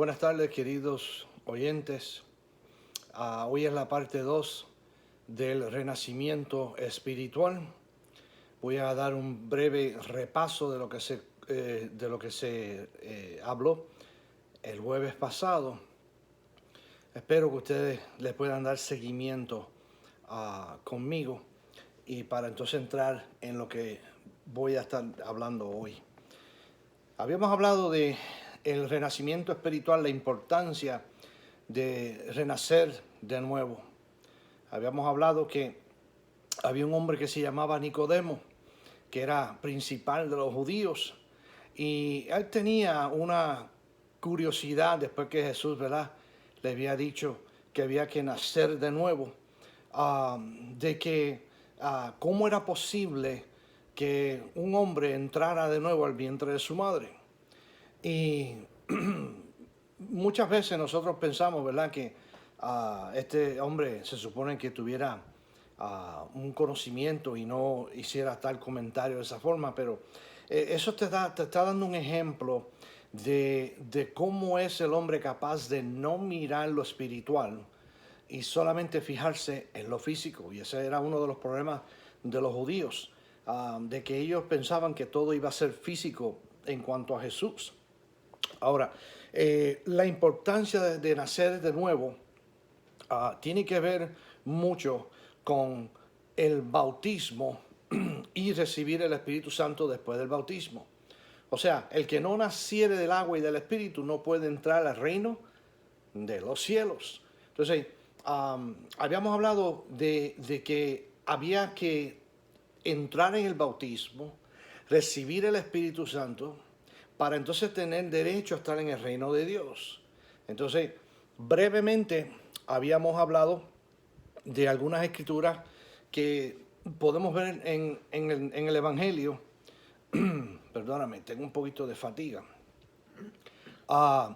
Buenas tardes, queridos oyentes. Hoy es la parte 2 del renacimiento espiritual. Voy a dar un breve repaso de lo que se habló el jueves pasado. Espero que ustedes le puedan dar seguimiento conmigo y para entonces entrar en lo que voy a estar hablando hoy. Habíamos hablado de el renacimiento espiritual, la importancia de renacer de nuevo. Habíamos hablado que había un hombre que se llamaba Nicodemo, que era principal de los judíos, y él tenía una curiosidad después que Jesús, ¿verdad?, le había dicho que había que nacer de nuevo, de que cómo era posible que un hombre entrara de nuevo al vientre de su madre. Y muchas veces nosotros pensamos, ¿verdad?, que este hombre se supone que tuviera un conocimiento y no hiciera tal comentario de esa forma, pero eso te está dando un ejemplo de cómo es el hombre capaz de no mirar lo espiritual y solamente fijarse en lo físico. Y ese era uno de los problemas de los judíos, de que ellos pensaban que todo iba a ser físico en cuanto a Jesús. Ahora, la importancia de nacer de nuevo tiene que ver mucho con el bautismo y recibir el Espíritu Santo después del bautismo. O sea, el que no naciere del agua y del Espíritu no puede entrar al reino de los cielos. Entonces, habíamos hablado de que había que entrar en el bautismo, recibir el Espíritu Santo, para entonces tener derecho a estar en el reino de Dios. Entonces, brevemente habíamos hablado de algunas escrituras que podemos ver en el Evangelio. Perdóname, tengo un poquito de fatiga.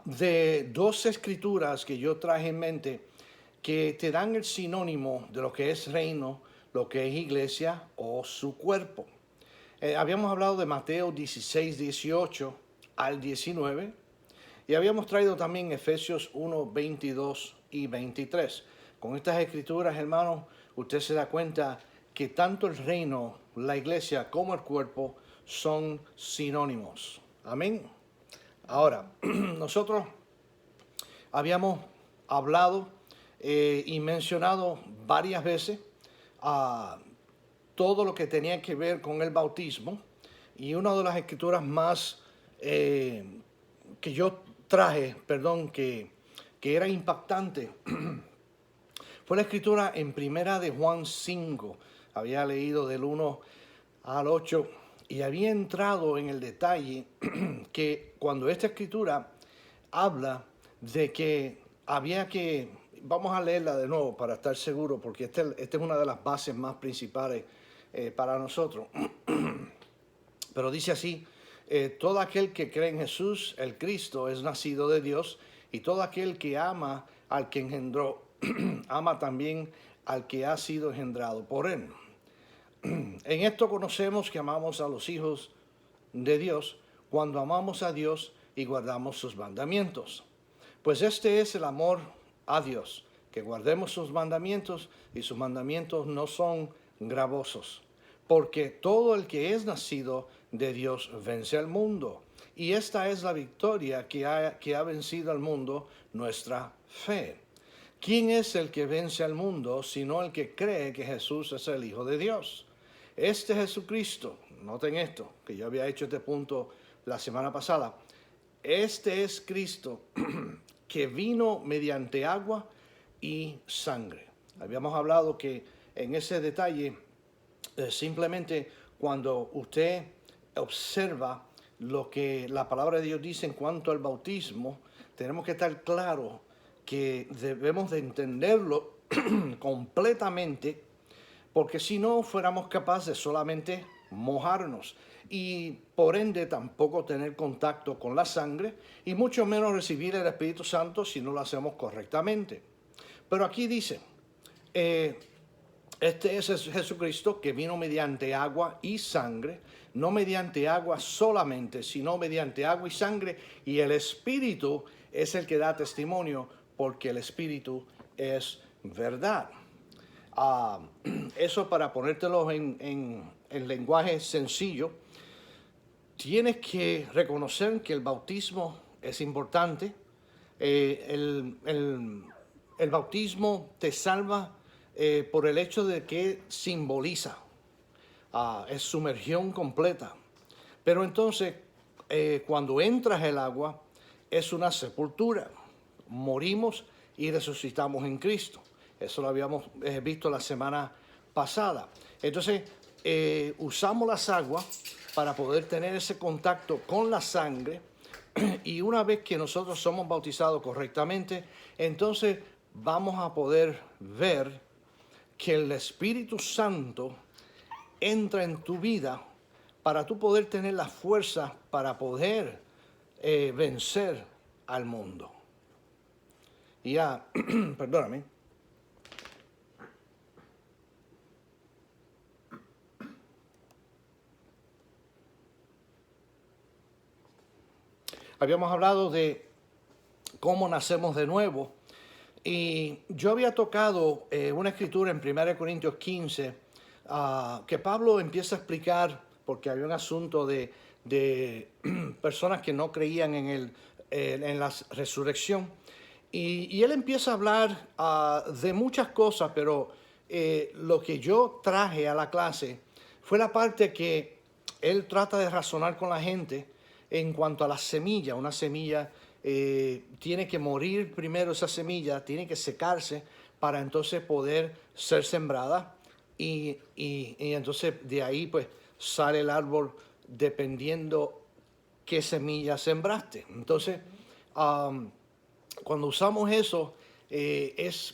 De dos escrituras que yo traje en mente que te dan el sinónimo de lo que es reino, lo que es iglesia o su cuerpo. Habíamos hablado de Mateo 16, 18 al 19 y habíamos traído también Efesios 1, 22 y 23. Con estas escrituras, hermanos, usted se da cuenta que tanto el reino, la iglesia como el cuerpo son sinónimos. Amén. Ahora, nosotros habíamos hablado y mencionado varias veces todo lo que tenía que ver con el bautismo, y una de las escrituras más que yo traje, que era impactante, fue la escritura en Primera de Juan 5. Había leído del 1 al 8 y había entrado en el detalle que cuando esta escritura habla de que había que, vamos a leerla de nuevo para estar seguro, porque esta es una de las bases más principales para nosotros. Pero dice así: todo aquel que cree en Jesús, el Cristo, es nacido de Dios, y todo aquel que ama al que engendró, ama también al que ha sido engendrado por él. En esto conocemos que amamos a los hijos de Dios, cuando amamos a Dios y guardamos sus mandamientos. Pues este es el amor a Dios, que guardemos sus mandamientos, y sus mandamientos no son gravosos. Porque todo el que es nacido de Dios vence al mundo. Y esta es la victoria que ha vencido al mundo, nuestra fe. ¿Quién es el que vence al mundo sino el que cree que Jesús es el Hijo de Dios? Este Jesucristo, noten esto, que yo había hecho este punto la semana pasada. Este es Cristo que vino mediante agua y sangre. Habíamos hablado que en ese detalle, simplemente cuando usted observa lo que la palabra de Dios dice en cuanto al bautismo, tenemos que estar claros que debemos de entenderlo completamente, porque si no fuéramos capaces de solamente mojarnos y por ende tampoco tener contacto con la sangre, y mucho menos recibir el Espíritu Santo si no lo hacemos correctamente. Pero aquí dice, Este es Jesucristo que vino mediante agua y sangre, no mediante agua solamente, sino mediante agua y sangre, y el Espíritu es el que da testimonio, porque el Espíritu es verdad. Eso para ponértelo en lenguaje sencillo, tienes que reconocer que el bautismo es importante. El bautismo te salva por el hecho de que simboliza, es sumergión completa. Pero entonces, cuando entras el agua, es una sepultura. Morimos y resucitamos en Cristo. Eso lo habíamos visto la semana pasada. Entonces, usamos las aguas para poder tener ese contacto con la sangre, y una vez que nosotros somos bautizados correctamente, entonces vamos a poder ver que el Espíritu Santo entra en tu vida para tú poder tener la fuerza para poder vencer al mundo. Y ya, perdóname. Habíamos hablado de cómo nacemos de nuevo, y yo había tocado una escritura en 1 Corintios 15, que Pablo empieza a explicar, porque había un asunto de personas que no creían en la resurrección, y él empieza a hablar de muchas cosas, pero lo que yo traje a la clase fue la parte que él trata de razonar con la gente en cuanto a la semilla. Una semilla tiene que morir primero, esa semilla tiene que secarse para entonces poder ser sembrada, y entonces de ahí pues sale el árbol dependiendo qué semilla sembraste. Entonces, cuando usamos eso,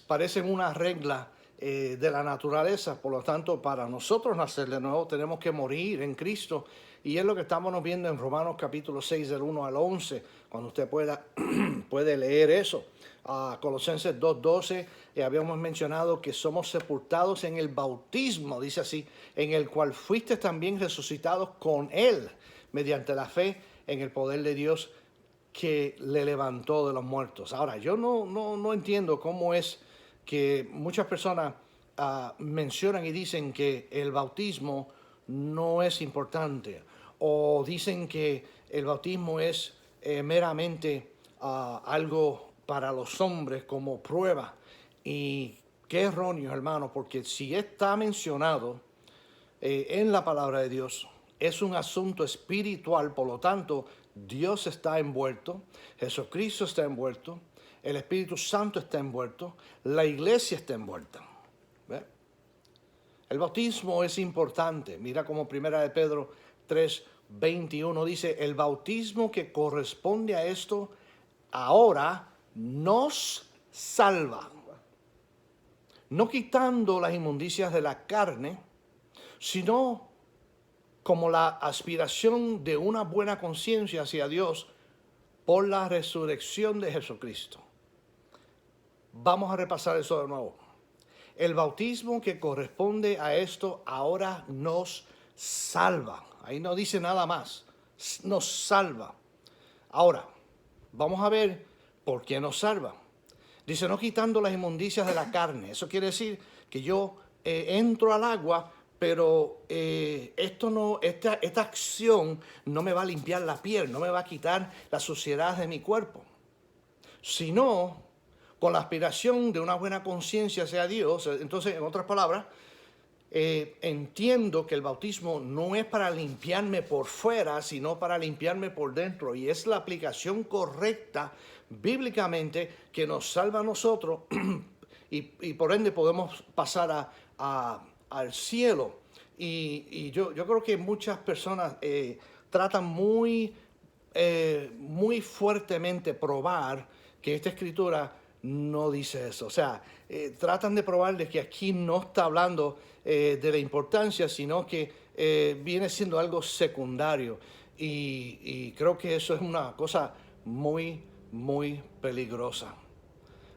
parecen una regla de la naturaleza. Por lo tanto, para nosotros nacer de nuevo tenemos que morir en Cristo, y es lo que estamos viendo en Romanos capítulo 6 del 1 al 11, cuando usted puede leer eso. Colosenses 2:12, habíamos mencionado que somos sepultados en el bautismo, dice así, en el cual fuiste también resucitados con Él, mediante la fe en el poder de Dios que le levantó de los muertos. Ahora, yo no entiendo cómo es que muchas personas mencionan y dicen que el bautismo no es importante, o dicen que el bautismo es meramente algo para los hombres como prueba. Y qué erróneo, hermano, porque si está mencionado en la palabra de Dios, es un asunto espiritual. Por lo tanto, Dios está envuelto, Jesucristo está envuelto, el Espíritu Santo está envuelto, la iglesia está envuelta. ¿Ve? El bautismo es importante. Mira como 1 de Pedro 3:21 dice: el bautismo que corresponde a esto ahora nos salva, no quitando las inmundicias de la carne, sino como la aspiración de una buena conciencia hacia Dios por la resurrección de Jesucristo. Vamos a repasar eso de nuevo. El bautismo que corresponde a esto ahora nos salva. Ahí no dice nada más. Nos salva. Ahora, vamos a ver por qué nos salva. Dice, no quitando las inmundicias de la carne. Eso quiere decir que yo entro al agua, pero esta acción no me va a limpiar la piel, no me va a quitar la suciedad de mi cuerpo, sino con la aspiración de una buena conciencia hacia Dios. Entonces, en otras palabras, entiendo que el bautismo no es para limpiarme por fuera, sino para limpiarme por dentro, y es la aplicación correcta bíblicamente que nos salva a nosotros y por ende podemos pasar al cielo. Y yo creo que muchas personas tratan muy fuertemente probar que esta escritura no dice eso. O sea, tratan de probarles que aquí no está hablando de la importancia, sino que viene siendo algo secundario. Y creo que eso es una cosa muy peligrosa.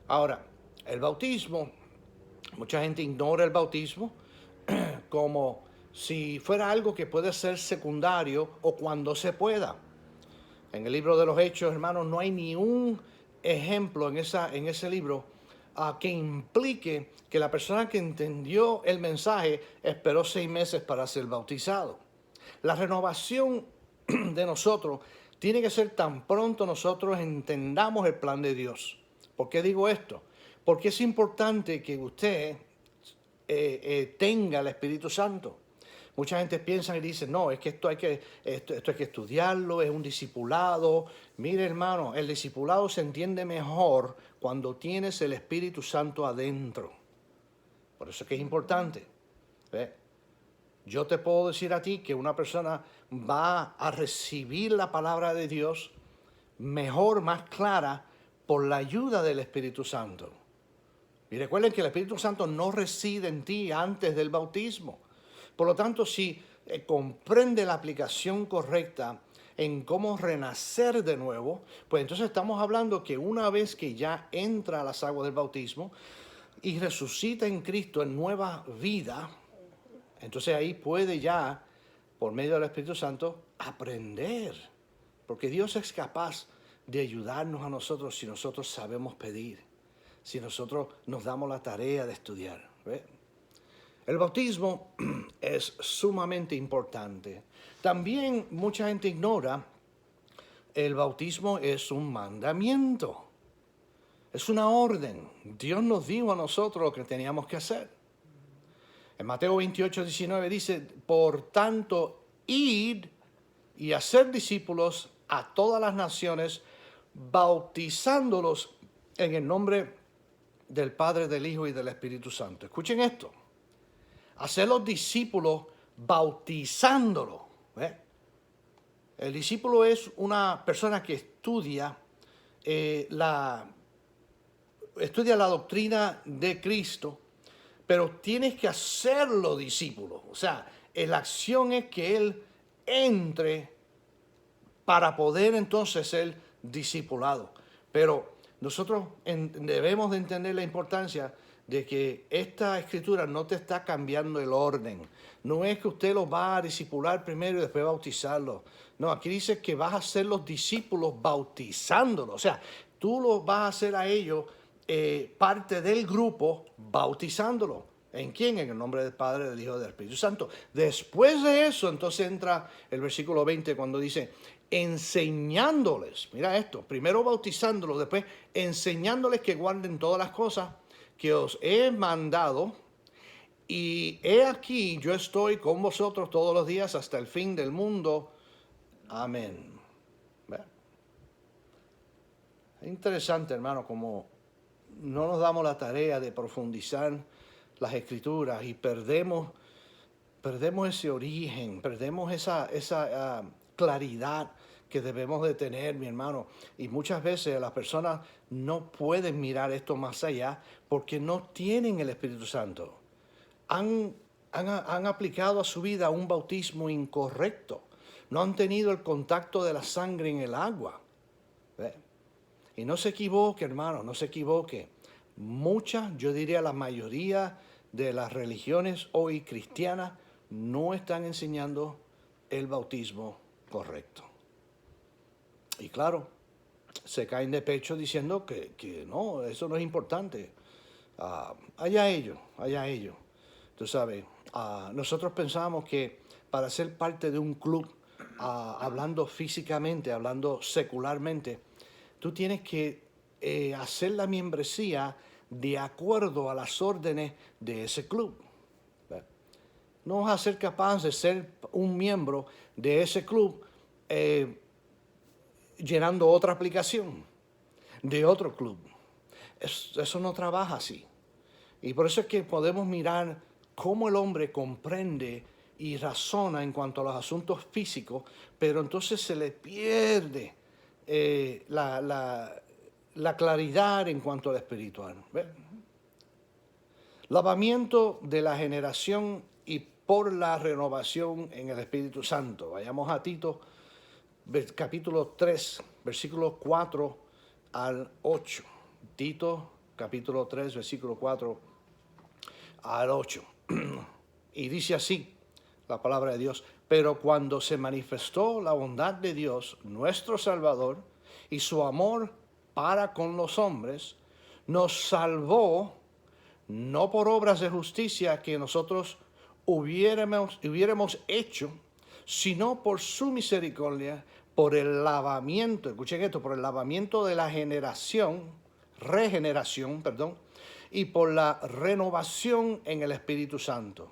Ahora, el bautismo Mucha gente ignora el bautismo como si fuera algo que puede ser secundario o cuando se pueda. En el libro de los Hechos, hermanos, no hay ni un ejemplo en ese libro que implique que la persona que entendió el mensaje esperó 6 meses para ser bautizado. La renovación de nosotros tiene que ser tan pronto nosotros entendamos el plan de Dios. ¿Por qué digo esto? Porque es importante que usted tenga el Espíritu Santo. Mucha gente piensa y dice, no, es que esto hay que estudiarlo, es un discipulado. Mire, hermano, el discipulado se entiende mejor cuando tienes el Espíritu Santo adentro. Por eso es que es importante. ¿Ve? Yo te puedo decir a ti que una persona va a recibir la palabra de Dios mejor, más clara, por la ayuda del Espíritu Santo. Y recuerden que el Espíritu Santo no reside en ti antes del bautismo. Por lo tanto, si comprende la aplicación correcta en cómo renacer de nuevo, pues entonces estamos hablando que una vez que ya entra a las aguas del bautismo y resucita en Cristo en nueva vida, entonces ahí puede ya, por medio del Espíritu Santo, aprender. Porque Dios es capaz de ayudarnos a nosotros si nosotros sabemos pedir, si nosotros nos damos la tarea de estudiar. ¿Ve? El bautismo es sumamente importante. También mucha gente ignora, el bautismo es un mandamiento, es una orden. Dios nos dijo a nosotros lo que teníamos que hacer. En Mateo 28, 19 dice, por tanto, id y hacer discípulos a todas las naciones, bautizándolos en el nombre del Padre, del Hijo y del Espíritu Santo. Escuchen esto. Hacer los discípulos bautizándolos. ¿Eh? El discípulo es una persona que estudia la doctrina de Cristo, pero tienes que hacerlo discípulo. O sea, la acción es que él entre para poder entonces ser discipulado. Pero nosotros debemos de entender la importancia de que esta escritura no te está cambiando el orden. No es que usted los va a discipular primero y después bautizarlos. No, aquí dice que vas a hacer los discípulos bautizándolos. O sea, tú los vas a hacer a ellos parte del grupo bautizándolos. ¿En quién? En el nombre del Padre, del Hijo y del Espíritu Santo. Después de eso, entonces entra el versículo 20 cuando dice, enseñándoles, mira esto, primero bautizándolos, después enseñándoles que guarden todas las cosas que os he mandado, y he aquí, yo estoy con vosotros todos los días hasta el fin del mundo. Amén. ¿Ve? Es interesante, hermano, como no nos damos la tarea de profundizar las escrituras y perdemos ese origen, perdemos esa claridad que debemos de tener, mi hermano. Y muchas veces las personas no pueden mirar esto más allá porque no tienen el Espíritu Santo. Han aplicado a su vida un bautismo incorrecto. No han tenido el contacto de la sangre en el agua. ¿Ve? Y no se equivoque, hermano, no se equivoque. Muchas, yo diría la mayoría de las religiones hoy cristianas no están enseñando el bautismo correcto. Y claro, se caen de pecho diciendo que no, eso no es importante. Allá ellos. Tú sabes, nosotros pensamos que para ser parte de un club, hablando físicamente, hablando secularmente, tú tienes que hacer la membresía de acuerdo a las órdenes de ese club. No vas a ser capaz de ser un miembro de ese club llenando otra aplicación de otro club. Eso no trabaja así. Y por eso es que podemos mirar cómo el hombre comprende y razona en cuanto a los asuntos físicos, pero entonces se le pierde la claridad en cuanto al espiritual. ¿Ve? Lavamiento de la generación y por la renovación en el Espíritu Santo. Vayamos a Tito, capítulo 3, versículos 4 al 8. Tito, capítulo 3, versículo 4 al 8. Y dice así la palabra de Dios: pero cuando se manifestó la bondad de Dios, nuestro Salvador, y su amor para con los hombres, nos salvó no por obras de justicia que nosotros hubiéramos hecho, sino por su misericordia, por el lavamiento, escuchen esto, por el lavamiento de la regeneración, y por la renovación en el Espíritu Santo,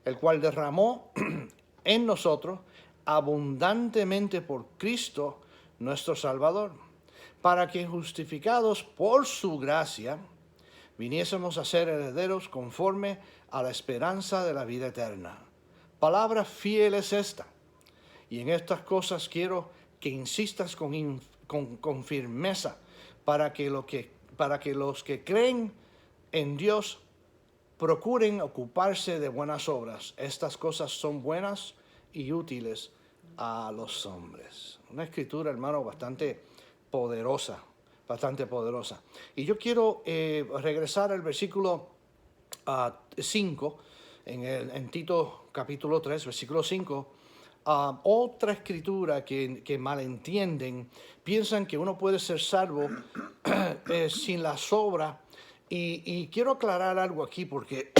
el cual derramó en nosotros abundantemente por Cristo nuestro Salvador, para que justificados por su gracia, viniésemos a ser herederos conforme a la esperanza de la vida eterna. Palabra fiel es esta. Y en estas cosas quiero que insistas con firmeza, para que los que creen en Dios procuren ocuparse de buenas obras. Estas cosas son buenas y útiles a los hombres. Una escritura, hermano, bastante poderosa. Y yo quiero regresar al versículo 5, en Tito capítulo 3, versículo 5. Otra escritura que malentienden, piensan que uno puede ser salvo sin las obras. Y quiero aclarar algo aquí, porque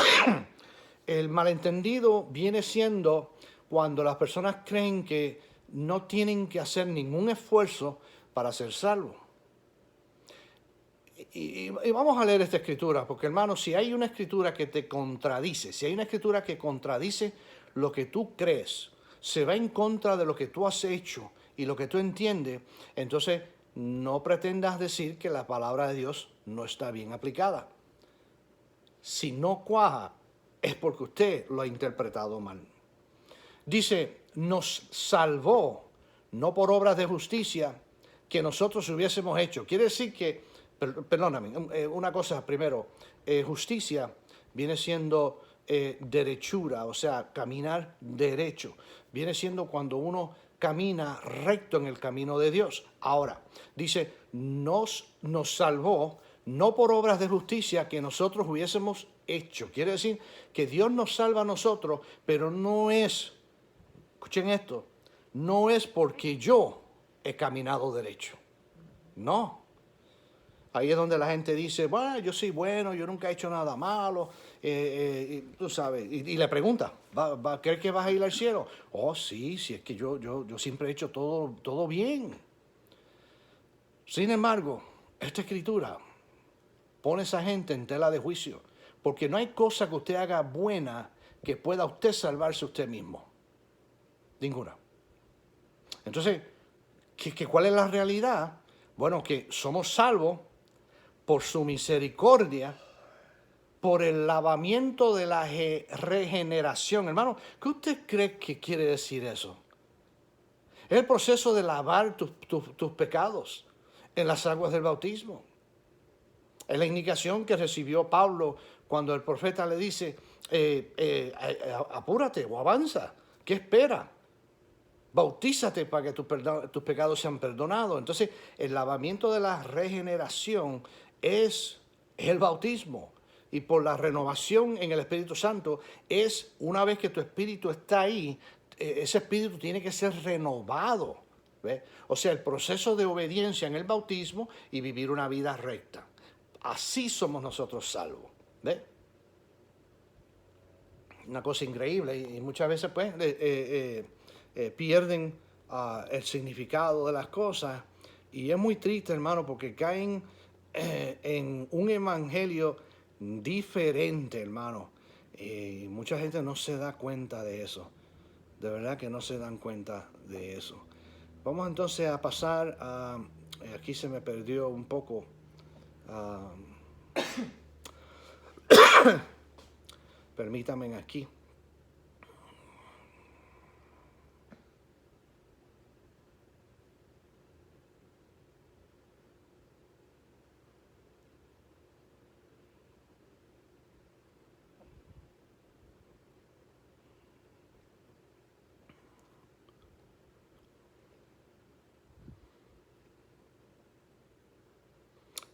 el malentendido viene siendo cuando las personas creen que no tienen que hacer ningún esfuerzo para ser salvos. Y vamos a leer esta escritura, porque hermano, si hay una escritura que te contradice, si hay una escritura que contradice lo que tú crees, se va en contra de lo que tú has hecho y lo que tú entiendes, entonces no pretendas decir que la palabra de Dios no está bien aplicada. Si no cuaja, es porque usted lo ha interpretado mal. Dice, nos salvó, no por obras de justicia que nosotros hubiésemos hecho. Quiere decir que, perdóname, una cosa primero, justicia viene siendo derechura, o sea, caminar derecho. Viene siendo cuando uno camina recto en el camino de Dios. Ahora, dice, nos salvó no por obras de justicia que nosotros hubiésemos hecho. Quiere decir que Dios nos salva a nosotros, pero no es, escuchen esto, no es porque yo he caminado derecho. No. Ahí es donde la gente dice, bueno, yo soy bueno, yo nunca he hecho nada malo, tú sabes, y le pregunta, ¿crees que vas a ir al cielo? Oh, sí, es que yo siempre he hecho todo bien. Sin embargo, esta escritura pone a esa gente en tela de juicio, porque no hay cosa que usted haga buena que pueda usted salvarse usted mismo. Ninguna. Entonces, ¿cuál es la realidad? Bueno, que somos salvos por su misericordia, por el lavamiento de la regeneración. Hermano, ¿qué usted cree que quiere decir eso? Es el proceso de lavar tus pecados en las aguas del bautismo. Es la indicación que recibió Pablo cuando el profeta le dice, apúrate o avanza, ¿qué espera? Bautízate para que tus pecados sean perdonados. Entonces, el lavamiento de la regeneración es el bautismo. Y por la renovación en el Espíritu Santo es una vez que tu espíritu está ahí, ese espíritu tiene que ser renovado. ¿Ve? O sea, el proceso de obediencia en el bautismo y vivir una vida recta. Así somos nosotros salvos. ¿Ve? Una cosa increíble y muchas veces pues pierden el significado de las cosas. Y es muy triste, hermano, porque caen en un evangelio diferente, hermano. Y mucha gente no se da cuenta de eso. De verdad que no se dan cuenta de eso. Vamos entonces a pasar a... aquí se me perdió un poco. Permítanme aquí.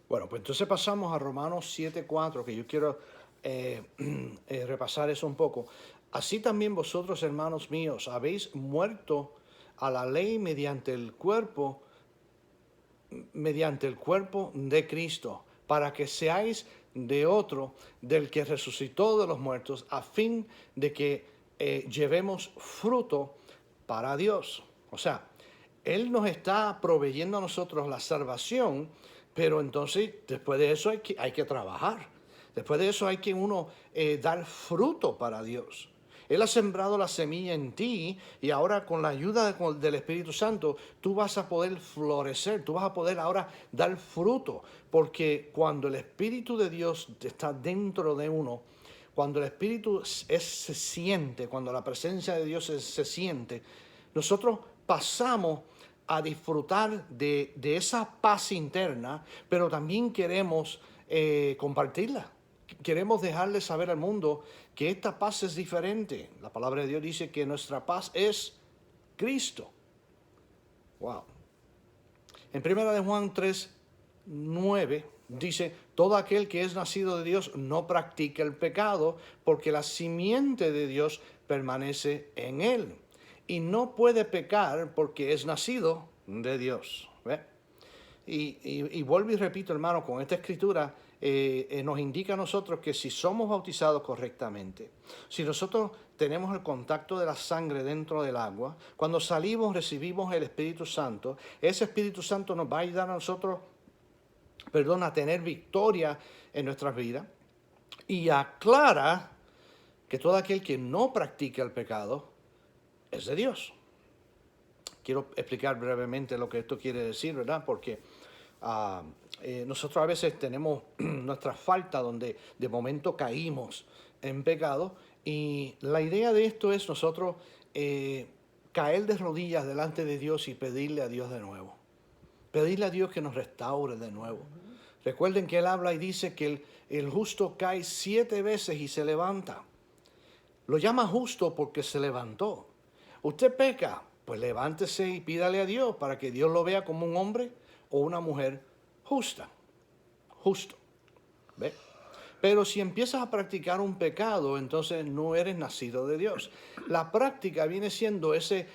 Bueno, pues entonces pasamos a Romanos 7:4, que yo quiero repasar eso un poco. Así también vosotros, hermanos míos, habéis muerto a la ley mediante el cuerpo de Cristo, para que seáis de otro, del que resucitó de los muertos, a fin de que llevemos fruto para Dios. O sea, Él nos está proveyendo a nosotros la salvación, pero entonces después de eso hay que trabajar. Después de eso hay que uno dar fruto para Dios. Él ha sembrado la semilla en ti y ahora con la ayuda del Espíritu Santo tú vas a poder florecer, tú vas a poder ahora dar fruto, porque cuando el Espíritu de Dios está dentro de uno, cuando el Espíritu se siente, cuando la presencia de Dios se siente, nosotros pasamos a disfrutar de esa paz interna, pero también queremos compartirla. Queremos dejarle saber al mundo que esta paz es diferente. La palabra de Dios dice que nuestra paz es Cristo. Wow. En 1 de Juan 3:9 dice, todo aquel que es nacido de Dios no practica el pecado, porque la simiente de Dios permanece en él. Y no puede pecar porque es nacido de Dios. ¿Ve? Y vuelvo y repito, hermano, con esta escritura nos indica a nosotros que si somos bautizados correctamente, si nosotros tenemos el contacto de la sangre dentro del agua, cuando salimos recibimos el Espíritu Santo, ese Espíritu Santo nos va a ayudar a nosotros, a tener victoria en nuestras vidas, y aclara que todo aquel que no practica el pecado es de Dios. Quiero explicar brevemente lo que esto quiere decir, ¿verdad? Porque nosotros a veces tenemos nuestra falta donde de momento caímos en pecado, y la idea de esto es nosotros caer de rodillas delante de Dios y pedirle a Dios de nuevo. Pedirle a Dios que nos restaure de nuevo. Recuerden que Él habla y dice que el justo cae 7 veces y se levanta. Lo llama justo porque se levantó. Usted peca, pues levántese y pídale a Dios para que Dios lo vea como un hombre o una mujer justo. ¿Ve? Pero si empiezas a practicar un pecado, entonces no eres nacido de Dios. La práctica viene siendo ese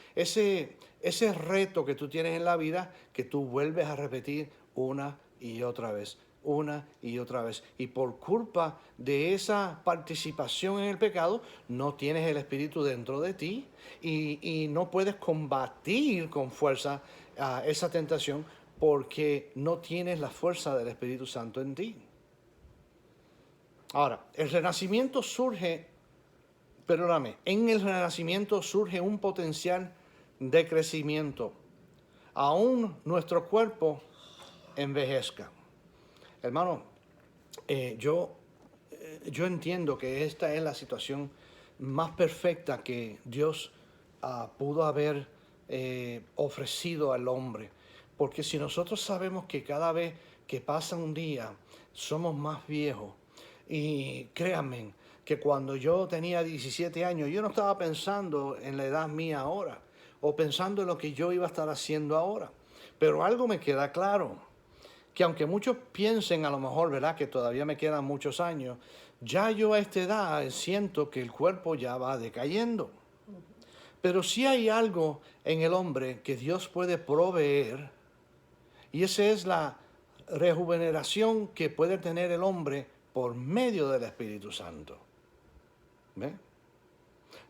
reto que tú tienes en la vida, que tú vuelves a repetir una y otra vez. Y por culpa de esa participación en el pecado, no tienes el Espíritu dentro de ti y no puedes combatir con fuerza esa tentación, porque no tienes la fuerza del Espíritu Santo en ti. Ahora, en el renacimiento surge un potencial de crecimiento. Aún nuestro cuerpo envejezca. Hermano, yo entiendo que esta es la situación más perfecta que Dios pudo haber ofrecido al hombre. Porque si nosotros sabemos que cada vez que pasa un día somos más viejos, y créanme que cuando yo tenía 17 años, yo no estaba pensando en la edad mía ahora, o pensando en lo que yo iba a estar haciendo ahora. Pero algo me queda claro, que aunque muchos piensen a lo mejor, ¿verdad?, que todavía me quedan muchos años, ya yo a esta edad siento que el cuerpo ya va decayendo. Pero sí hay algo en el hombre que Dios puede proveer, y esa es la rejuveneración que puede tener el hombre por medio del Espíritu Santo. ¿Ve?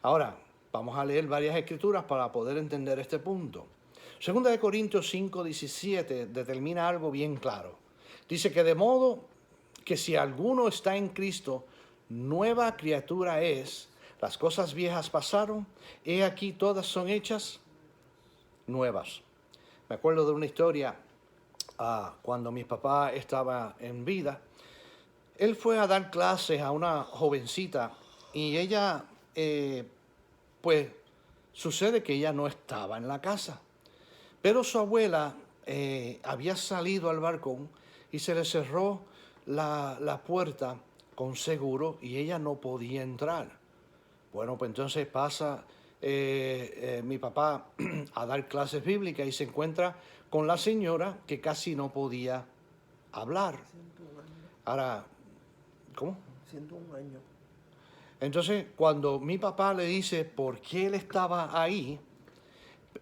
Ahora, vamos a leer varias escrituras para poder entender este punto. Segunda de Corintios 5:17 determina algo bien claro. Dice que de modo que si alguno está en Cristo, nueva criatura es, las cosas viejas pasaron, he aquí todas son hechas nuevas. Me acuerdo de una historia cuando mi papá estaba en vida. Él fue a dar clases a una jovencita y ella, pues, sucede que ella no estaba en la casa. Pero su abuela había salido al balcón y se le cerró la puerta con seguro y ella no podía entrar. Bueno, pues entonces pasa mi papá a dar clases bíblicas y se encuentra con la señora que casi no podía hablar. Ahora, ¿cómo? 101 años. Entonces, cuando mi papá le dice por qué él estaba ahí,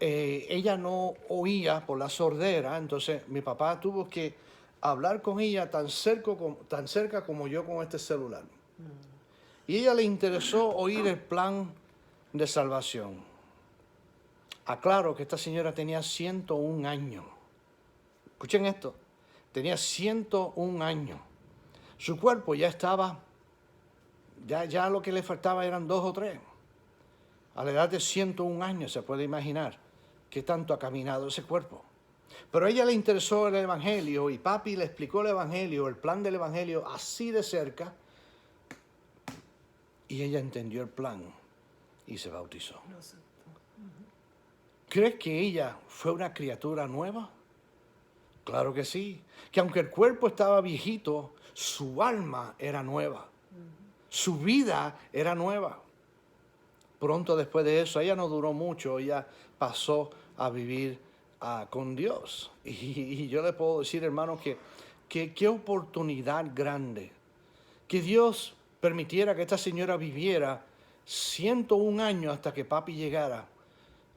ella no oía por la sordera, entonces mi papá tuvo que hablar con ella tan cerca como yo con este celular. Y a ella le interesó oír el plan de salvación. Aclaro que esta señora tenía 101 años. Escuchen esto, tenía 101 años. Su cuerpo ya estaba, ya lo que le faltaba eran 2 o 3. A la edad de 101 años se puede imaginar qué tanto ha caminado ese cuerpo. Pero a ella le interesó el Evangelio y papi le explicó el Evangelio, el plan del Evangelio así de cerca. Y ella entendió el plan y se bautizó. ¿Crees que ella fue una criatura nueva? Claro que sí. Que aunque el cuerpo estaba viejito, su alma era nueva. Su vida era nueva. Pronto después de eso, ella no duró mucho, ella pasó a vivir con Dios. Y yo le puedo decir, hermano, que qué oportunidad grande. Que Dios permitiera que esta señora viviera 101 años hasta que papi llegara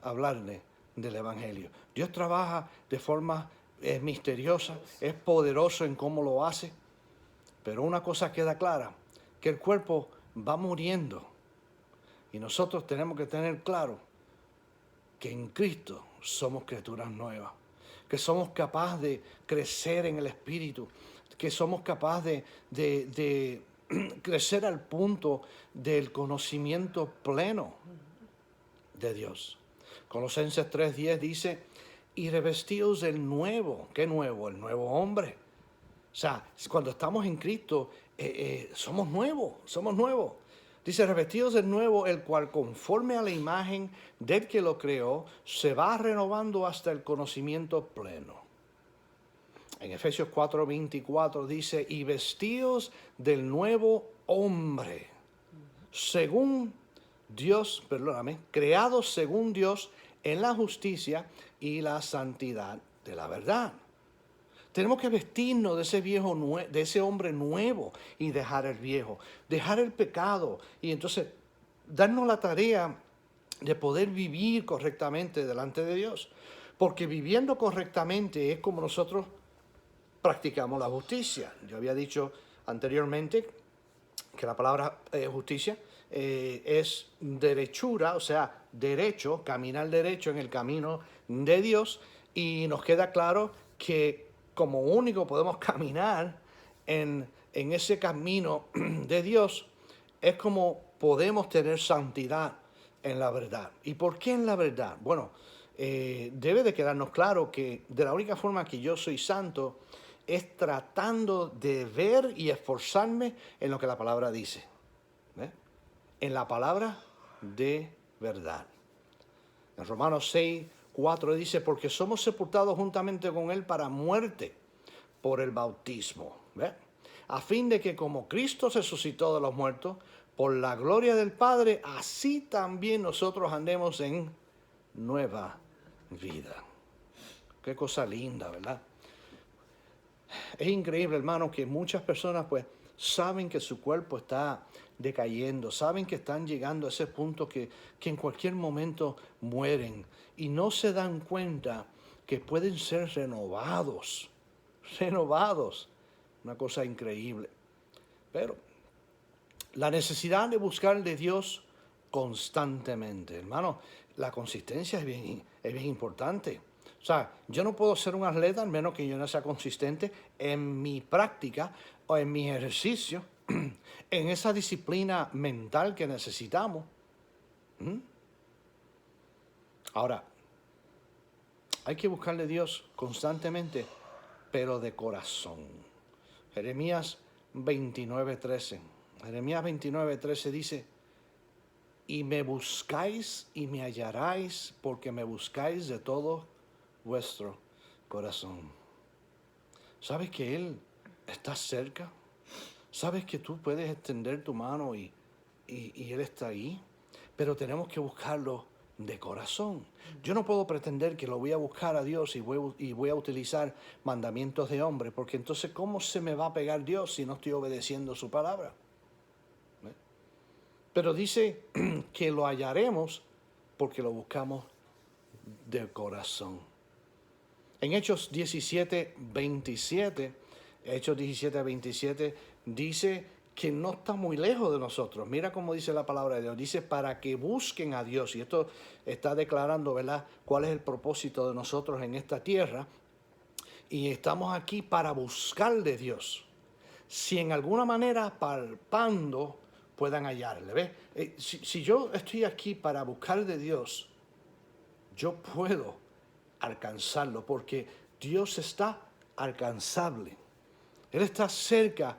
a hablarle del Evangelio. Dios trabaja de forma misteriosa, es poderoso en cómo lo hace, pero una cosa queda clara, que el cuerpo va muriendo y nosotros tenemos que tener claro que en Cristo somos criaturas nuevas, que somos capaces de crecer en el Espíritu, que somos capaces de crecer al punto del conocimiento pleno de Dios. Colosenses 3:10 dice, y revestidos del nuevo. ¿Qué nuevo? El nuevo hombre. O sea, cuando estamos en Cristo, somos nuevos. Dice, revestidos del nuevo, el cual conforme a la imagen del que lo creó, se va renovando hasta el conocimiento pleno. En Efesios 4:24 dice, y vestidos del nuevo hombre, según Dios, creados según Dios en la justicia y la santidad de la verdad. Tenemos que vestirnos de ese de ese hombre nuevo y dejar el viejo, dejar el pecado y entonces darnos la tarea de poder vivir correctamente delante de Dios. Porque viviendo correctamente es como nosotros practicamos la justicia. Yo había dicho anteriormente que la palabra justicia es derechura, o sea, derecho, caminar derecho en el camino de Dios, y nos queda claro que como único podemos caminar en ese camino de Dios es como podemos tener santidad en la verdad. ¿Y por qué en la verdad? Bueno, debe de quedarnos claro que de la única forma que yo soy santo es tratando de ver y esforzarme en lo que la palabra dice. ¿Ve? En la palabra de verdad. En Romanos 6:4 dice, porque somos sepultados juntamente con Él para muerte por el bautismo. ¿Ve? A fin de que como Cristo resucitó de los muertos, por la gloria del Padre, así también nosotros andemos en nueva vida. Qué cosa linda, ¿verdad? Es increíble, hermano, que muchas personas pues saben que su cuerpo está decayendo, saben que están llegando a ese punto que en cualquier momento mueren y no se dan cuenta que pueden ser renovados. Una cosa increíble. Pero la necesidad de buscar de Dios constantemente, hermano, la consistencia es bien importante. O sea, yo no puedo ser un atleta al menos que yo no sea consistente en mi práctica o en mi ejercicio, en esa disciplina mental que necesitamos. Ahora, hay que buscarle a Dios constantemente, pero de corazón. Jeremías 29:13. Jeremías 29:13 dice, y me buscáis y me hallaréis, porque me buscáis de todo vuestro corazón. ¿Sabes que Él está cerca? ¿Sabes que tú puedes extender tu mano y Él está ahí? Pero tenemos que buscarlo de corazón. Yo no puedo pretender que lo voy a buscar a Dios y voy a utilizar mandamientos de hombre, porque entonces ¿cómo se me va a pegar Dios si no estoy obedeciendo su palabra? Pero dice que lo hallaremos porque lo buscamos de corazón. En Hechos 17:27, dice que no está muy lejos de nosotros. Mira cómo dice la palabra de Dios. Dice para que busquen a Dios. Y esto está declarando, ¿verdad?, cuál es el propósito de nosotros en esta tierra. Y estamos aquí para buscar de Dios. Si en alguna manera palpando puedan hallarle. ¿Ves? Si yo estoy aquí para buscar de Dios, yo puedo alcanzarlo porque Dios está alcanzable. Él está cerca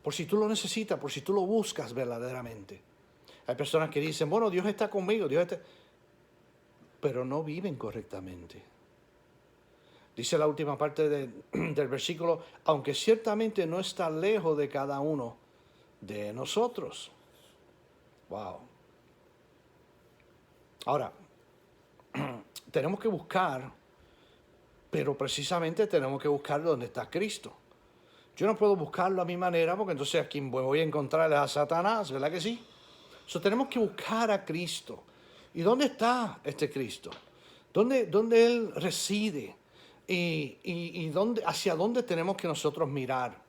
por si tú lo necesitas, por si tú lo buscas verdaderamente. Hay personas que dicen, bueno, Dios está conmigo, pero no viven correctamente. Dice la última parte del versículo, aunque ciertamente no está lejos de cada uno de nosotros. Wow. Ahora, tenemos que buscar, pero precisamente tenemos que buscar donde está Cristo. Yo no puedo buscarlo a mi manera, porque entonces a quien voy a encontrar es a Satanás, ¿verdad que sí? Tenemos que buscar a Cristo. ¿Y dónde está este Cristo? ¿Dónde Él reside? ¿Y hacia dónde tenemos que nosotros mirar?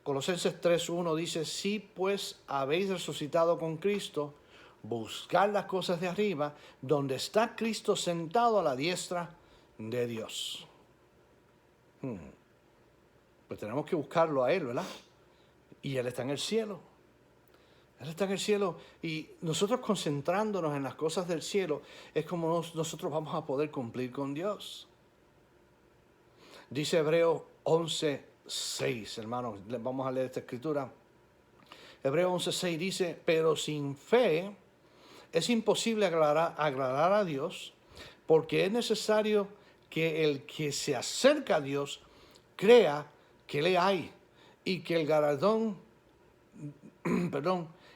Colosenses 3:1 dice, si pues habéis resucitado con Cristo, buscad las cosas de arriba, donde está Cristo sentado a la diestra de Dios. Pues tenemos que buscarlo a Él, ¿verdad? Y Él está en el cielo. Él está en el cielo y nosotros concentrándonos en las cosas del cielo es como nosotros vamos a poder cumplir con Dios. Dice Hebreos 11:6, hermanos, vamos a leer esta escritura. Hebreos 11:6 dice, pero sin fe es imposible agradar a Dios, porque es necesario que el que se acerca a Dios crea que le hay y que el galardón,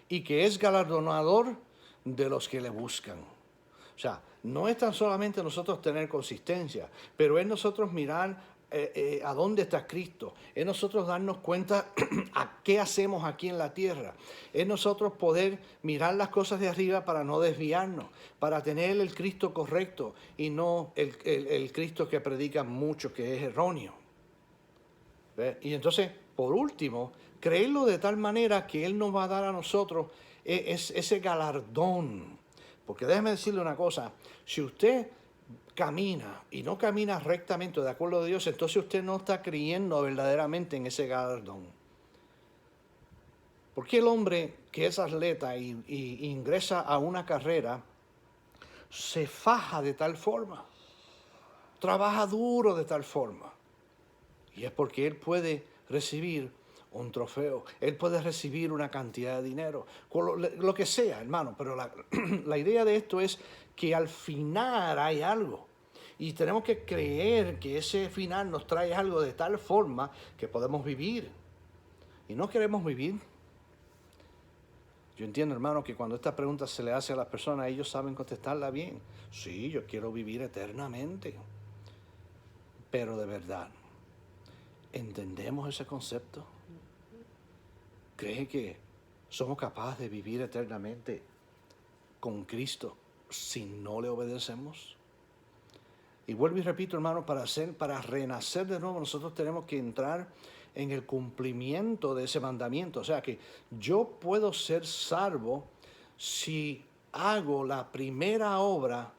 y que es galardonador de los que le buscan. O sea, no es tan solamente nosotros tener consistencia, pero es nosotros mirar a dónde está Cristo. Es nosotros darnos cuenta a qué hacemos aquí en la tierra. Es nosotros poder mirar las cosas de arriba para no desviarnos, para tener el Cristo correcto y no el Cristo que predican muchos, que es erróneo. ¿Ves? Y entonces, por último, creerlo de tal manera que Él nos va a dar a nosotros ese galardón. Porque déjeme decirle una cosa, si usted camina y no camina rectamente de acuerdo a Dios, entonces usted no está creyendo verdaderamente en ese galardón. Porque el hombre que es atleta y ingresa a una carrera, se faja de tal forma, trabaja duro de tal forma, y es porque él puede recibir un trofeo, él puede recibir una cantidad de dinero, lo que sea, hermano, pero la idea de esto es que al final hay algo. Y tenemos que creer que ese final nos trae algo de tal forma que podemos vivir. Y no queremos vivir. Yo entiendo, hermano, que cuando esta pregunta se le hace a las personas, ellos saben contestarla bien. Sí, yo quiero vivir eternamente. Pero de verdad, ¿entendemos ese concepto? ¿Cree que somos capaces de vivir eternamente con Cristo si no le obedecemos? Y vuelvo y repito, hermano, para renacer de nuevo, nosotros tenemos que entrar en el cumplimiento de ese mandamiento. O sea que yo puedo ser salvo si hago la primera obra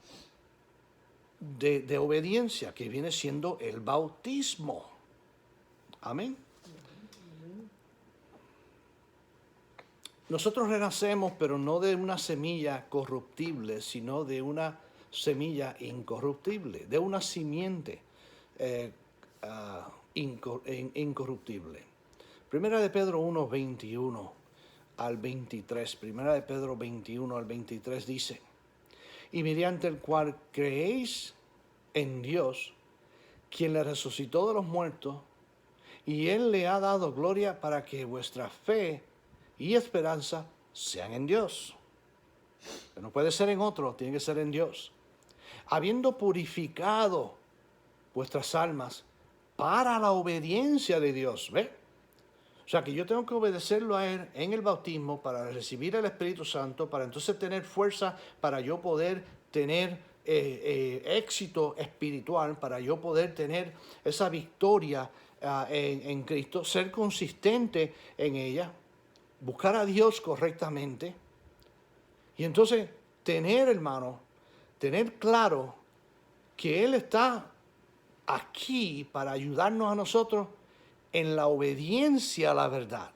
de obediencia, que viene siendo el bautismo. Amén. Nosotros renacemos, pero no de una semilla corruptible, sino de una semilla incorruptible, de una simiente incorruptible. Primera de Pedro 1:21 al 23. Primera de Pedro 21 al 23 dice, y mediante el cual creéis en Dios, quien le resucitó de los muertos, y Él le ha dado gloria para que vuestra fe y esperanza sean en Dios. Que no puede ser en otro, tiene que ser en Dios. Habiendo purificado vuestras almas para la obediencia de Dios. ¿Ve? O sea que yo tengo que obedecerlo a Él en el bautismo para recibir el Espíritu Santo, para entonces tener fuerza, para yo poder tener éxito espiritual, para yo poder tener esa victoria en Cristo, ser consistente en ella, buscar a Dios correctamente. Y entonces tener, hermano, tener claro que Él está aquí para ayudarnos a nosotros en la obediencia a la verdad.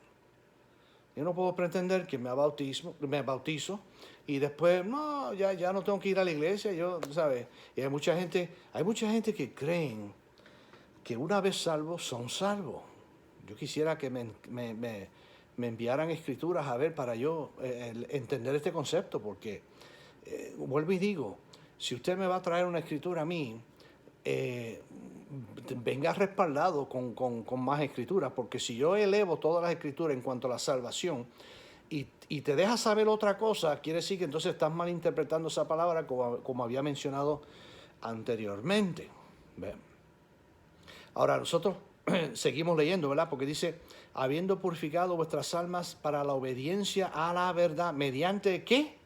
Yo no puedo pretender que me bautizo y después, no, ya no tengo que ir a la iglesia, ¿sabes? Y hay mucha gente que creen que una vez salvos son salvos. Yo quisiera que me enviaran escrituras a ver para yo entender este concepto, porque vuelvo y digo, si usted me va a traer una escritura a mí, venga respaldado con más escrituras, porque si yo elevo todas las escrituras en cuanto a la salvación y te dejas saber otra cosa, quiere decir que entonces estás malinterpretando esa palabra como había mencionado anteriormente. Bien. Ahora nosotros seguimos leyendo, ¿verdad? Porque dice, habiendo purificado vuestras almas para la obediencia a la verdad, ¿mediante qué?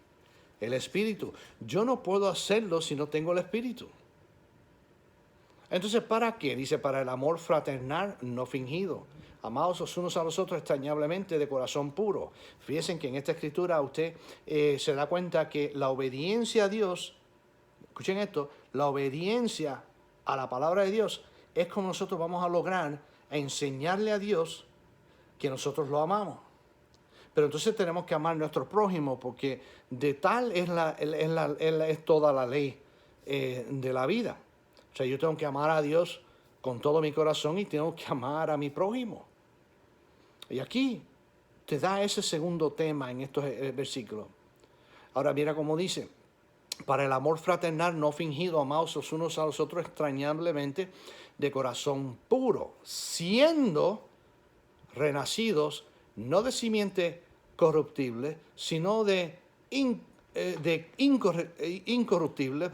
El Espíritu. Yo no puedo hacerlo si no tengo el Espíritu. Entonces, ¿para qué? Dice, para el amor fraternal no fingido. Amados los unos a los otros extrañablemente de corazón puro. Fíjense que en esta escritura usted se da cuenta que la obediencia a Dios, escuchen esto, la obediencia a la palabra de Dios es como nosotros vamos a lograr enseñarle a Dios que nosotros lo amamos. Pero entonces tenemos que amar a nuestro prójimo, porque de tal es toda la ley de la vida. O sea, yo tengo que amar a Dios con todo mi corazón y tengo que amar a mi prójimo. Y aquí te da ese segundo tema en estos versículos. Ahora mira cómo dice, para el amor fraternal no fingido, amados los unos a los otros extrañablemente de corazón puro, siendo renacidos no de simiente corruptible, sino de incorruptible,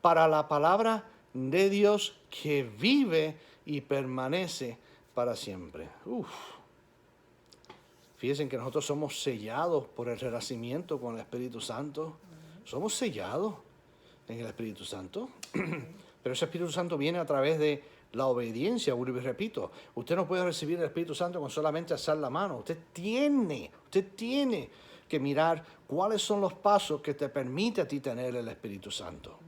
para la palabra de Dios que vive y permanece para siempre. Fíjense que nosotros somos sellados por el renacimiento con el Espíritu Santo. Somos sellados en el Espíritu Santo. Pero ese Espíritu Santo viene a través de la obediencia. Vuelvo y repito, usted no puede recibir el Espíritu Santo con solamente alzar la mano. Usted tiene que mirar cuáles son los pasos que te permite a ti tener el Espíritu Santo.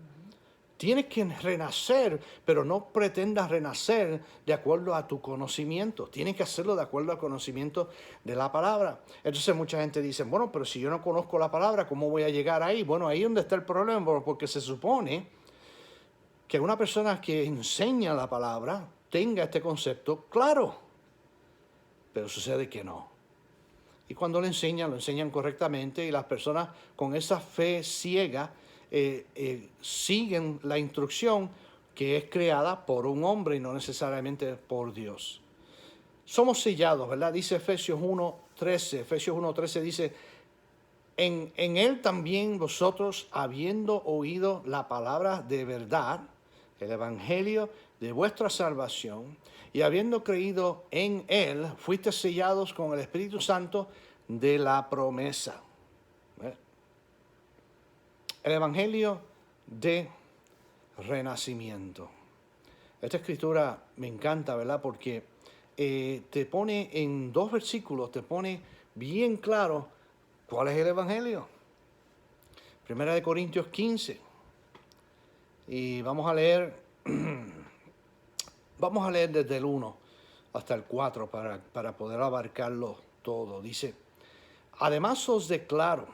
Tienes que renacer, pero no pretendas renacer de acuerdo a tu conocimiento. Tienes que hacerlo de acuerdo al conocimiento de la palabra. Entonces mucha gente dice, bueno, pero si yo no conozco la palabra, ¿cómo voy a llegar ahí? Bueno, ahí es donde está el problema, porque se supone que una persona que enseña la palabra tenga este concepto claro. Pero sucede que no. Y cuando lo enseñan correctamente y las personas con esa fe ciega siguen la instrucción que es creada por un hombre y no necesariamente por Dios. Somos sellados, ¿verdad? Dice Efesios 1:13. Efesios 1:13 dice, en él también vosotros, habiendo oído la palabra de verdad, el evangelio de vuestra salvación, y habiendo creído en él, fuisteis sellados con el Espíritu Santo de la promesa. El evangelio de renacimiento. Esta escritura me encanta, ¿verdad? Porque te pone en 2 versículos, te pone bien claro cuál es el evangelio. Primera de Corintios 15. Y vamos a leer desde el 1 hasta el 4 para poder abarcarlo todo. Dice, además os declaro,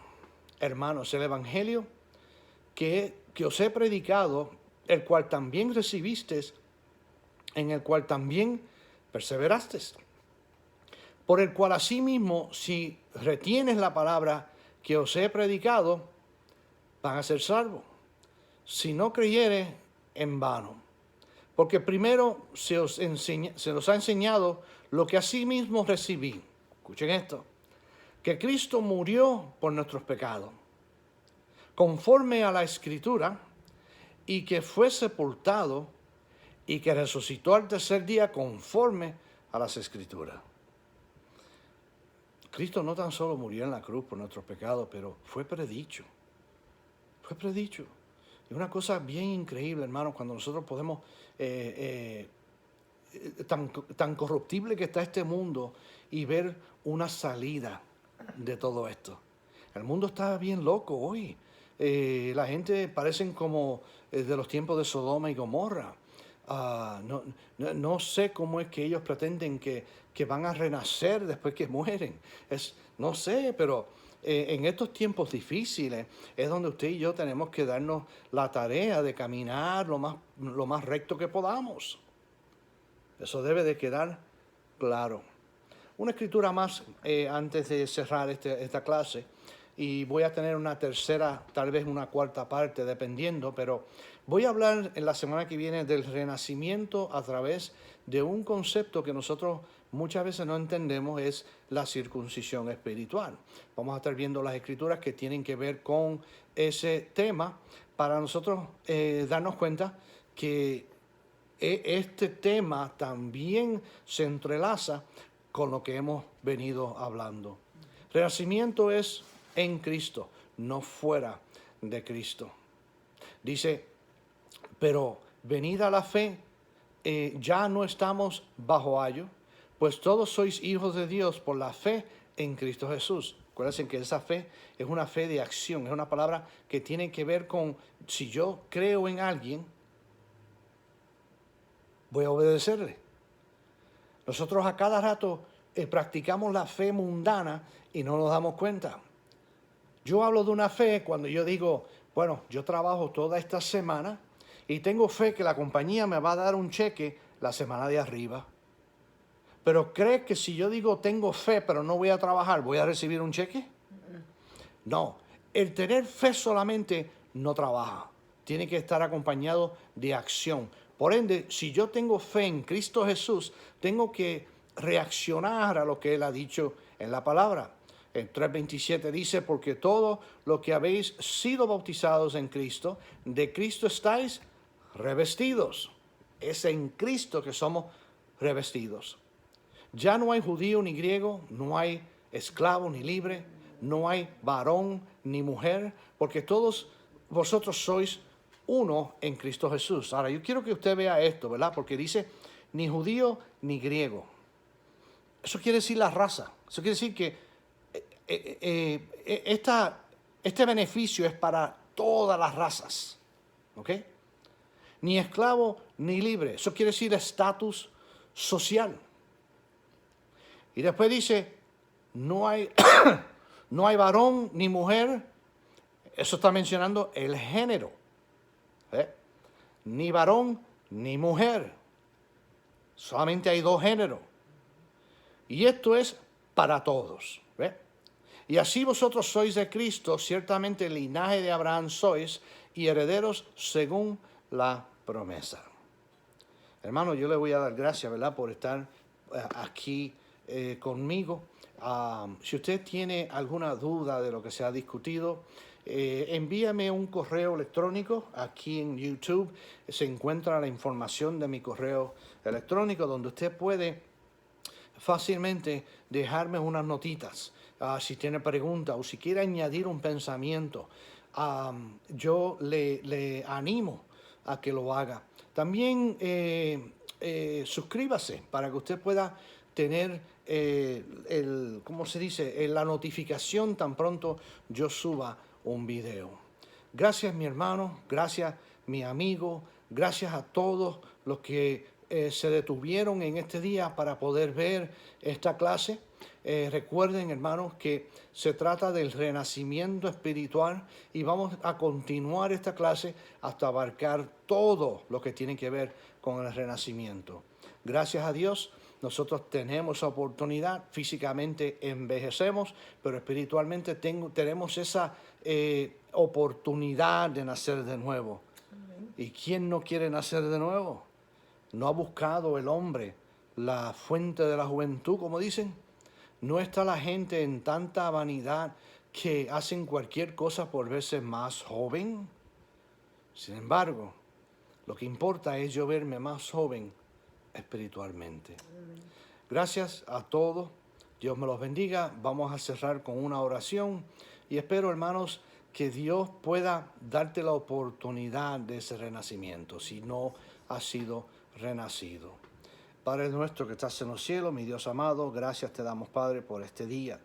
hermanos, el evangelio que os he predicado, el cual también recibisteis, en el cual también perseverasteis, por el cual asimismo, si retienes la palabra que os he predicado, van a ser salvos. Si no creyeres, en vano. Porque primero se os ha enseñado lo que asimismo recibí. Escuchen esto. Que Cristo murió por nuestros pecados, conforme a la Escritura, y que fue sepultado y que resucitó al tercer día conforme a las Escrituras. Cristo no tan solo murió en la cruz por nuestros pecados, pero fue predicho. Fue predicho. Es una cosa bien increíble, hermano, cuando nosotros podemos, tan corruptible que está este mundo y ver una salida de todo esto. El mundo está bien loco hoy. La gente parecen como de los tiempos de Sodoma y Gomorra. No sé cómo es que ellos pretenden que van a renacer después que mueren. No sé, pero en estos tiempos difíciles es donde usted y yo tenemos que darnos la tarea de caminar lo más recto que podamos. Eso debe de quedar claro. Una escritura más antes de cerrar esta clase, y voy a tener una tercera, tal vez una cuarta parte, dependiendo, pero voy a hablar en la semana que viene del renacimiento a través de un concepto que nosotros muchas veces no entendemos, es la circuncisión espiritual. Vamos a estar viendo las escrituras que tienen que ver con ese tema para nosotros darnos cuenta que este tema también se entrelaza con lo que hemos venido hablando. Renacimiento es en Cristo, no fuera de Cristo. Dice, pero venida la fe, ya no estamos bajo ayo, pues todos sois hijos de Dios por la fe en Cristo Jesús. Acuérdense que esa fe es una fe de acción, es una palabra que tiene que ver con, si yo creo en alguien, voy a obedecerle. Nosotros a cada rato practicamos la fe mundana y no nos damos cuenta. Yo hablo de una fe cuando yo digo, bueno, yo trabajo toda esta semana y tengo fe que la compañía me va a dar un cheque la semana de arriba. Pero ¿crees que si yo digo tengo fe pero no voy a trabajar, voy a recibir un cheque? No, el tener fe solamente no trabaja. Tiene que estar acompañado de acción. Por ende, si yo tengo fe en Cristo Jesús, tengo que reaccionar a lo que Él ha dicho en la palabra. En 3:27 dice, porque todo lo que habéis sido bautizados en Cristo, de Cristo estáis revestidos. Es en Cristo que somos revestidos. Ya no hay judío ni griego, no hay esclavo ni libre, no hay varón ni mujer, porque todos vosotros sois uno en Cristo Jesús. Ahora, yo quiero que usted vea esto, ¿verdad? Porque dice, ni judío ni griego. Eso quiere decir la raza. Eso quiere decir que este beneficio es para todas las razas. ¿Ok? Ni esclavo ni libre. Eso quiere decir estatus social. Y después dice, no hay, no hay varón ni mujer. Eso está mencionando el género. Ni varón ni mujer. Solamente hay dos géneros. Y esto es para todos. Y así vosotros sois de Cristo, ciertamente el linaje de Abraham sois, y herederos según la promesa. Hermano, yo le voy a dar gracias, ¿verdad?, por estar aquí conmigo. Si usted tiene alguna duda de lo que se ha discutido, envíame un correo electrónico. Aquí en YouTube se encuentra la información de mi correo electrónico, donde usted puede fácilmente dejarme unas notitas. Si tiene preguntas o si quiere añadir un pensamiento, yo le animo a que lo haga. También suscríbase para que usted pueda tener ¿cómo se dice? La notificación tan pronto yo suba un video. Gracias, mi hermano, gracias, mi amigo, gracias a todos los que se detuvieron en este día para poder ver esta clase. Recuerden, hermanos, que se trata del renacimiento espiritual y vamos a continuar esta clase hasta abarcar todo lo que tiene que ver con el renacimiento. Gracias a Dios, nosotros tenemos esa oportunidad. Físicamente envejecemos, pero espiritualmente tenemos esa oportunidad de nacer de nuevo. ¿Y quién no quiere nacer de nuevo? ¿No ha buscado el hombre la fuente de la juventud, como dicen? ¿No está la gente en tanta vanidad que hacen cualquier cosa por verse más joven? Sin embargo, lo que importa es yo verme más joven espiritualmente. Gracias a todos. Dios me los bendiga. Vamos a cerrar con una oración y espero, hermanos, que Dios pueda darte la oportunidad de ese renacimiento si no has sido renacido. Padre nuestro que estás en los cielos, mi Dios amado, gracias te damos, Padre, por este día.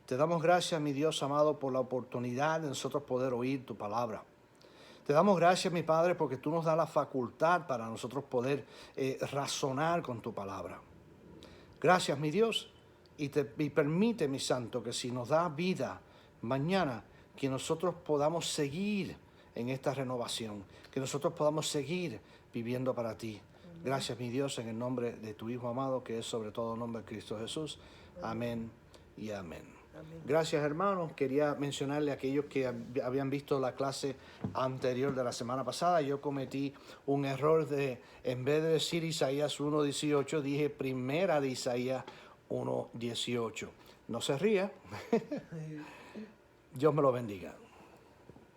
Te damos gracias, mi Dios amado, por la oportunidad de nosotros poder oír tu palabra. Te damos gracias, mi Padre, porque tú nos das la facultad para nosotros poder razonar con tu palabra. Gracias, mi Dios, y permite, mi Santo, que si nos da vida mañana, que nosotros podamos seguir en esta renovación, que nosotros podamos seguir viviendo para ti. Gracias, mi Dios, en el nombre de tu Hijo amado, que es sobre todo el nombre de Cristo Jesús. Amén y amén. Gracias, hermanos. Quería mencionarle a aquellos que habían visto la clase anterior de la semana pasada. Yo cometí un error en vez de decir Isaías 1:18, dije primera de Isaías 1:18. No se ría. Dios me lo bendiga.